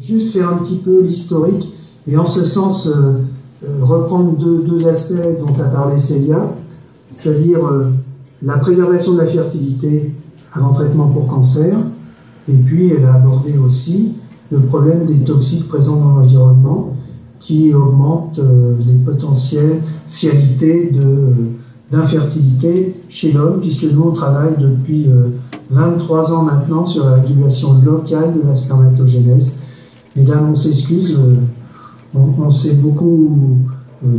Juste faire un petit peu l'historique et en ce sens reprendre deux aspects dont a parlé Célia, c'est-à-dire la préservation de la fertilité avant traitement pour cancer, et puis elle a abordé aussi le problème des toxiques présents dans l'environnement qui augmentent les potentialités d'infertilité chez l'homme, puisque nous on travaille depuis 23 ans maintenant sur la régulation locale de la spermatogénèse. Mesdames, on s'excuse, on s'est beaucoup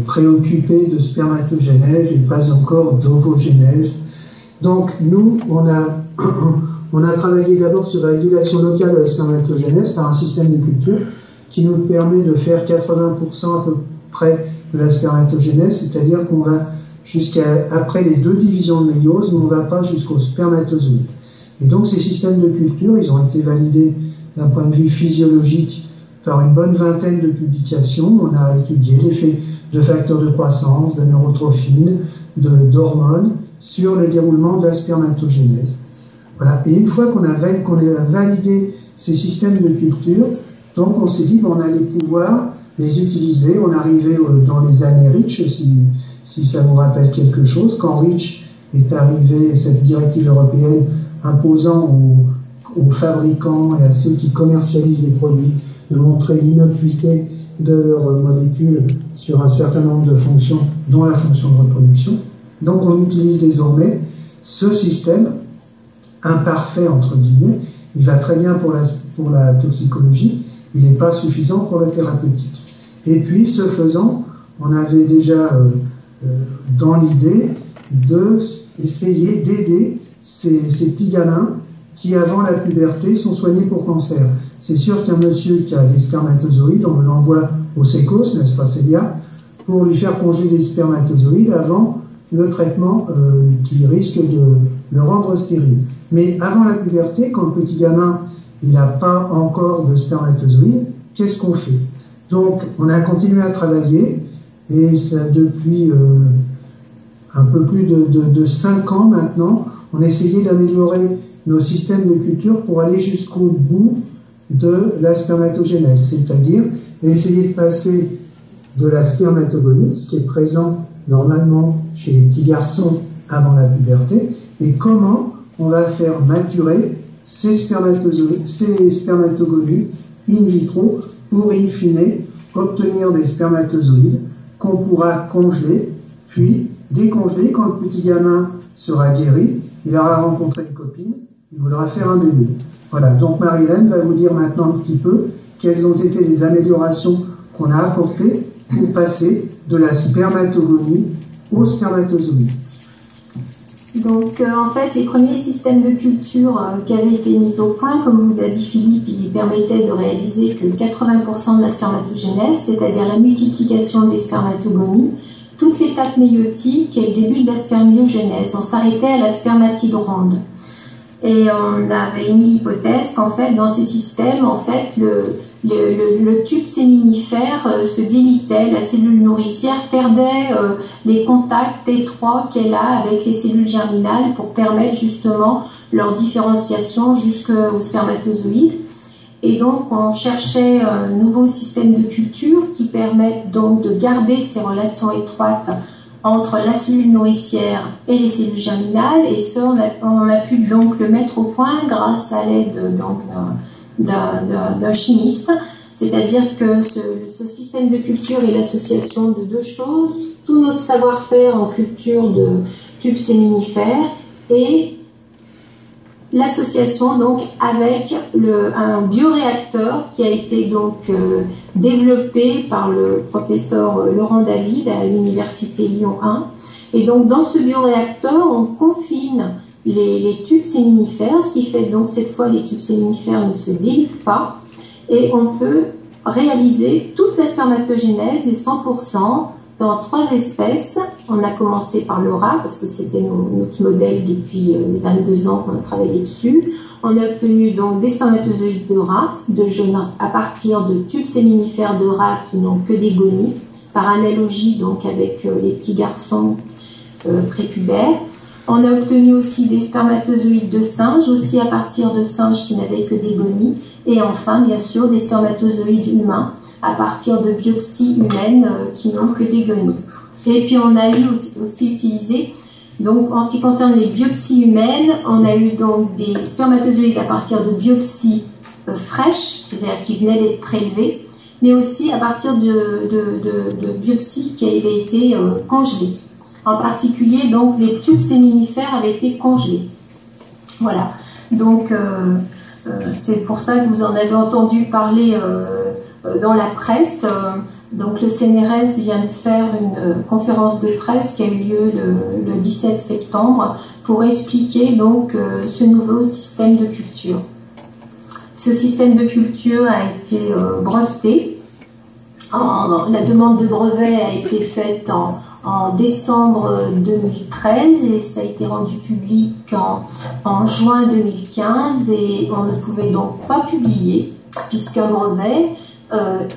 préoccupé de spermatogénèse et pas encore d'ovogénèse. Donc nous, on a travaillé d'abord sur la régulation locale de la spermatogénèse par un système de culture qui nous permet de faire 80% à peu près de la spermatogénèse, c'est-à-dire qu'on va après les 2 divisions de méiose, mais on ne va pas jusqu'au spermatozoïde. Et donc ces systèmes de culture, ils ont été validés d'un point de vue physiologique par une bonne vingtaine de publications. On a étudié l'effet de facteurs de croissance, de neurotrophines, d'hormones sur le déroulement de la spermatogénèse. Voilà. Et une fois qu'on a validé ces systèmes de culture, donc on s'est dit qu'on allait pouvoir les utiliser. On arrivait dans les années REACH, si ça vous rappelle quelque chose, quand REACH est arrivé, cette directive européenne imposant aux fabricants et à ceux qui commercialisent les produits de montrer l'innocuité de leurs molécules sur un certain nombre de fonctions, dont la fonction de reproduction. Donc on utilise désormais ce système imparfait, entre guillemets. Il va très bien pour la toxicologie, il n'est pas suffisant pour la thérapeutique. Et puis, ce faisant, on avait déjà dans l'idée d'essayer d'aider ces petits gamins qui, avant la puberté, sont soignés pour cancer. C'est sûr qu'un monsieur qui a des spermatozoïdes, on l'envoie au sécos, n'est-ce pas Célia, pour lui faire congeler des spermatozoïdes avant le traitement qui risque de le rendre stérile. Mais avant la puberté, quand le petit gamin il n'a pas encore de spermatozoïdes, qu'est-ce qu'on fait? Donc, on a continué à travailler, et ça, depuis un peu plus de 5 ans maintenant, on a essayé d'améliorer nos systèmes de culture pour aller jusqu'au bout de la spermatogénèse, c'est-à-dire essayer de passer de la spermatogonie, ce qui est présent normalement chez les petits garçons avant la puberté, et comment on va faire maturer ces spermatogonies in vitro pour, in fine, obtenir des spermatozoïdes qu'on pourra congeler, puis décongeler quand le petit gamin sera guéri, il aura rencontré une copine, il voudra faire un bébé. Voilà, donc Marie-Hélène va vous dire maintenant un petit peu quelles ont été les améliorations qu'on a apportées pour passer de la spermatogonie au spermatozoïde. Donc, en fait, les premiers systèmes de culture qui avaient été mis au point, comme vous l'a dit Philippe, ils permettaient de réaliser que 80% de la spermatogénèse, c'est-à-dire la multiplication des spermatogonies, toute l'étape méiotique et le début de la spermiogénèse. On s'arrêtait à la spermatide ronde. Et on avait émis l'hypothèse qu'en fait, dans ces systèmes, en fait, le tube séminifère se dilatait, la cellule nourricière perdait les contacts étroits qu'elle a avec les cellules germinales pour permettre justement leur différenciation jusqu'au spermatozoïde. Et donc, on cherchait un nouveau système de culture qui permette donc de garder ces relations étroites entre la cellule nourricière et les cellules germinales, et ça, on a pu donc le mettre au point grâce à l'aide d'un chimiste, c'est-à-dire que ce système de culture est l'association de 2 choses, tout notre savoir-faire en culture de tubes séminifères et l'association donc avec un bioréacteur qui a été donc développé par le professeur Laurent David à l'université Lyon 1. Et donc dans ce bioréacteur, on confine les tubes séminifères, ce qui fait donc cette fois les tubes séminifères ne se délitent pas, et on peut réaliser toute la spermatogénèse, les 100%, dans 3 espèces. On a commencé par le rat, parce que c'était notre modèle depuis les 22 ans qu'on a travaillé dessus. On a obtenu donc des spermatozoïdes de rat, de jeunes, à partir de tubes séminifères de rat qui n'ont que des gonies, par analogie donc avec les petits garçons prépubères. On a obtenu aussi des spermatozoïdes de singes, aussi à partir de singes qui n'avaient que des gonies. Et enfin, bien sûr, des spermatozoïdes humains à partir de biopsies humaines qui n'ont que des guenilles. Et puis on a aussi utilisé, donc en ce qui concerne les biopsies humaines, on a eu donc des spermatozoïdes à partir de biopsies fraîches, c'est-à-dire qui venaient d'être prélevées, mais aussi à partir de biopsies qui avaient été congelées. En particulier, donc, les tubes séminifères avaient été congelés. Voilà. Donc, c'est pour ça que vous en avez entendu parler dans la presse. Donc, le CNRS vient de faire une conférence de presse qui a eu lieu le 17 septembre pour expliquer donc ce nouveau système de culture. Ce système de culture a été breveté. La demande de brevet a été faite en décembre 2013 et ça a été rendu public en juin 2015 et on ne pouvait donc pas publier puisqu'un brevet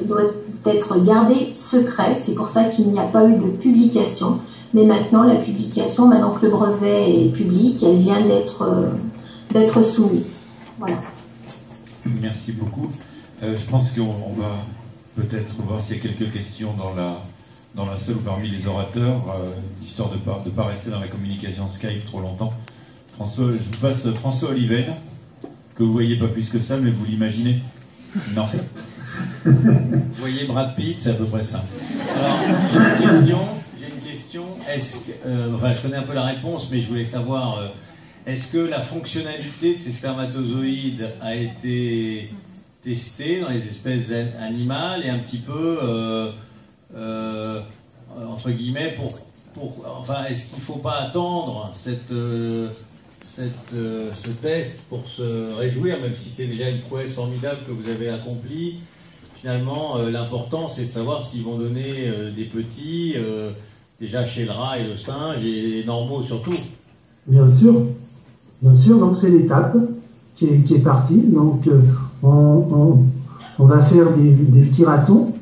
doit être gardé secret. C'est pour ça qu'il n'y a pas eu de publication. Mais maintenant, la publication, maintenant que le brevet est public, elle vient d'être soumise. Voilà. Merci beaucoup. Je pense qu'on va peut-être voir s'il y a quelques questions dans la salle ou parmi les orateurs, histoire de pas rester dans la communication Skype trop longtemps. François, je vous passe François Oliven, que vous voyez pas plus que ça, mais vous l'imaginez? Non. Vous voyez Brad Pitt, c'est à peu près ça. Alors, j'ai une question. Je connais un peu la réponse, mais je voulais savoir, est-ce que la fonctionnalité de ces spermatozoïdes a été testée dans les espèces animales et un petit peu, entre guillemets, enfin, est-ce qu'il ne faut pas attendre ce test pour se réjouir, même si c'est déjà une prouesse formidable que vous avez accomplie? Finalement, l'important, c'est de savoir s'ils vont donner des petits, déjà chez le rat et le singe, et les normaux surtout. Bien sûr, donc c'est l'étape qui est partie. Donc on va faire des petits ratons,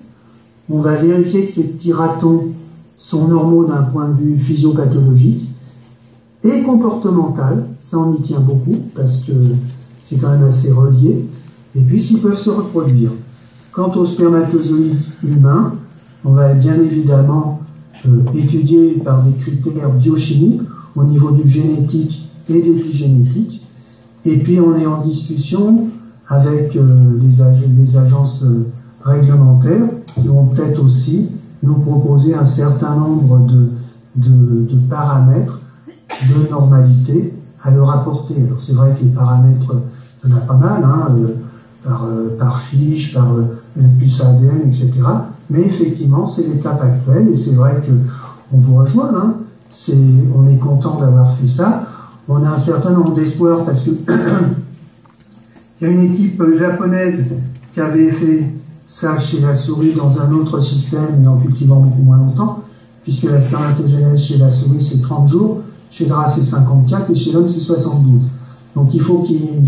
on va vérifier que ces petits ratons sont normaux d'un point de vue physiopathologique et comportemental, ça on y tient beaucoup parce que c'est quand même assez relié, et puis s'ils peuvent se reproduire. Quant aux spermatozoïdes humains, on va bien évidemment étudier par des critères biochimiques au niveau du génétique et de l'épigénétique. Et puis on est en discussion avec les agences réglementaires qui vont peut-être aussi nous proposer un certain nombre de paramètres de normalité à leur apporter. Alors c'est vrai que les paramètres, il y en a pas mal, hein, par fiche, par les puces ADN, etc. Mais effectivement, c'est l'étape actuelle et c'est vrai qu'on vous rejoint. Hein. On est content d'avoir fait ça. On a un certain nombre d'espoirs parce que il y a une équipe japonaise qui avait fait ça chez la souris dans un autre système et en cultivant beaucoup moins longtemps, puisque la spermatogénèse chez la souris c'est 30 jours, chez le rat c'est 54 et chez l'homme c'est 72. Donc il faut qu'il y ait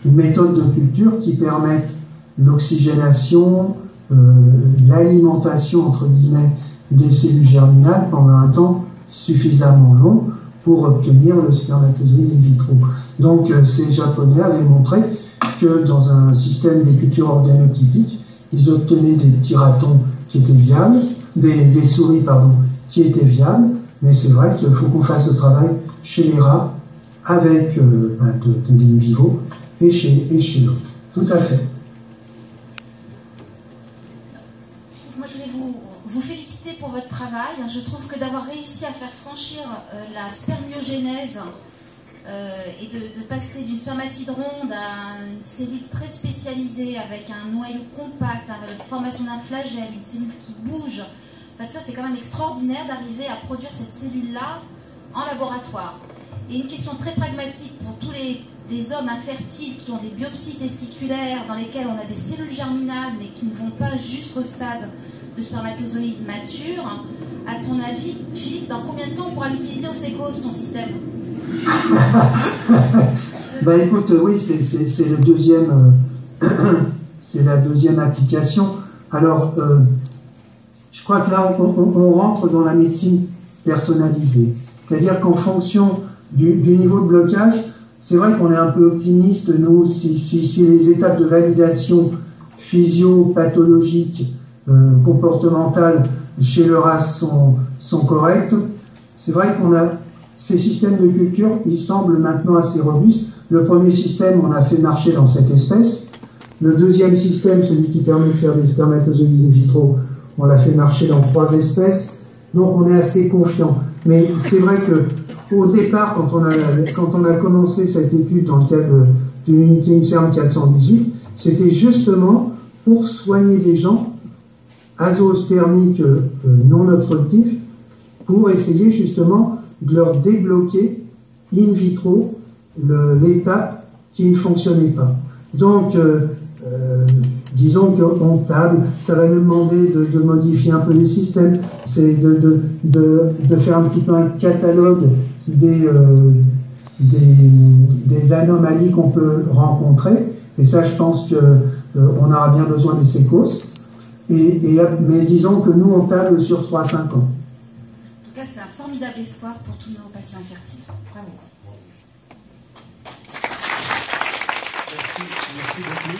une méthode de culture qui permette l'oxygénation, l'alimentation entre guillemets des cellules germinales pendant un temps suffisamment long pour obtenir le spermatozoïde in vitro. Donc ces Japonais avaient montré que dans un système de culture organotypique, ils obtenaient des petits ratons qui étaient viables, des souris pardon, qui étaient viables, mais c'est vrai qu'il faut qu'on fasse le travail chez les rats avec de l'in vivo et chez l'homme. Tout à fait. Moi, je voulais vous féliciter pour votre travail. Je trouve que d'avoir réussi à faire franchir la spermiogénèse et de passer d'une spermatide ronde à une cellule très spécialisée avec un noyau compact, avec la formation d'un flagelle, une cellule qui bouge, enfin, tout ça, c'est quand même extraordinaire d'arriver à produire cette cellule-là en laboratoire. Et une question très pragmatique pour tous les hommes infertiles qui ont des biopsies testiculaires dans lesquelles on a des cellules germinales mais qui ne vont pas jusqu'au stade de spermatozoïdes matures. À ton avis, Philippe, dans combien de temps on pourra l'utiliser au sécos, ton système? Ben écoute, oui, c'est le deuxième, c'est la deuxième application. Alors, je crois que là, on rentre dans la médecine personnalisée. C'est-à-dire qu'en fonction du niveau de blocage, c'est vrai qu'on est un peu optimiste, nous, si les étapes de validation physio-pathologiques, comportementales chez le RAS sont correctes. C'est vrai qu'on a ces systèmes de culture, ils semblent maintenant assez robustes. Le premier système, on a fait marcher dans cette espèce. Le deuxième système, celui qui permet de faire des spermatozoïdes in vitro, on l'a fait marcher dans 3 espèces. Donc on est assez confiant. Mais c'est vrai que au départ, quand on a commencé cette étude dans le cadre de l'unité INSERM 418, c'était justement pour soigner des gens azoospermiques non obstructifs, pour essayer justement de leur débloquer in vitro l'étape qui ne fonctionnait pas. Donc, disons qu'on table, ça va nous demander de modifier un peu les systèmes, c'est de faire un petit peu un catalogue des anomalies qu'on peut rencontrer, et ça je pense qu'on aura bien besoin des séquences, mais disons que nous on table sur 3 à 5 ans. En tout cas, c'est un formidable espoir pour tous nos patients fertiles. Bravo. Merci beaucoup.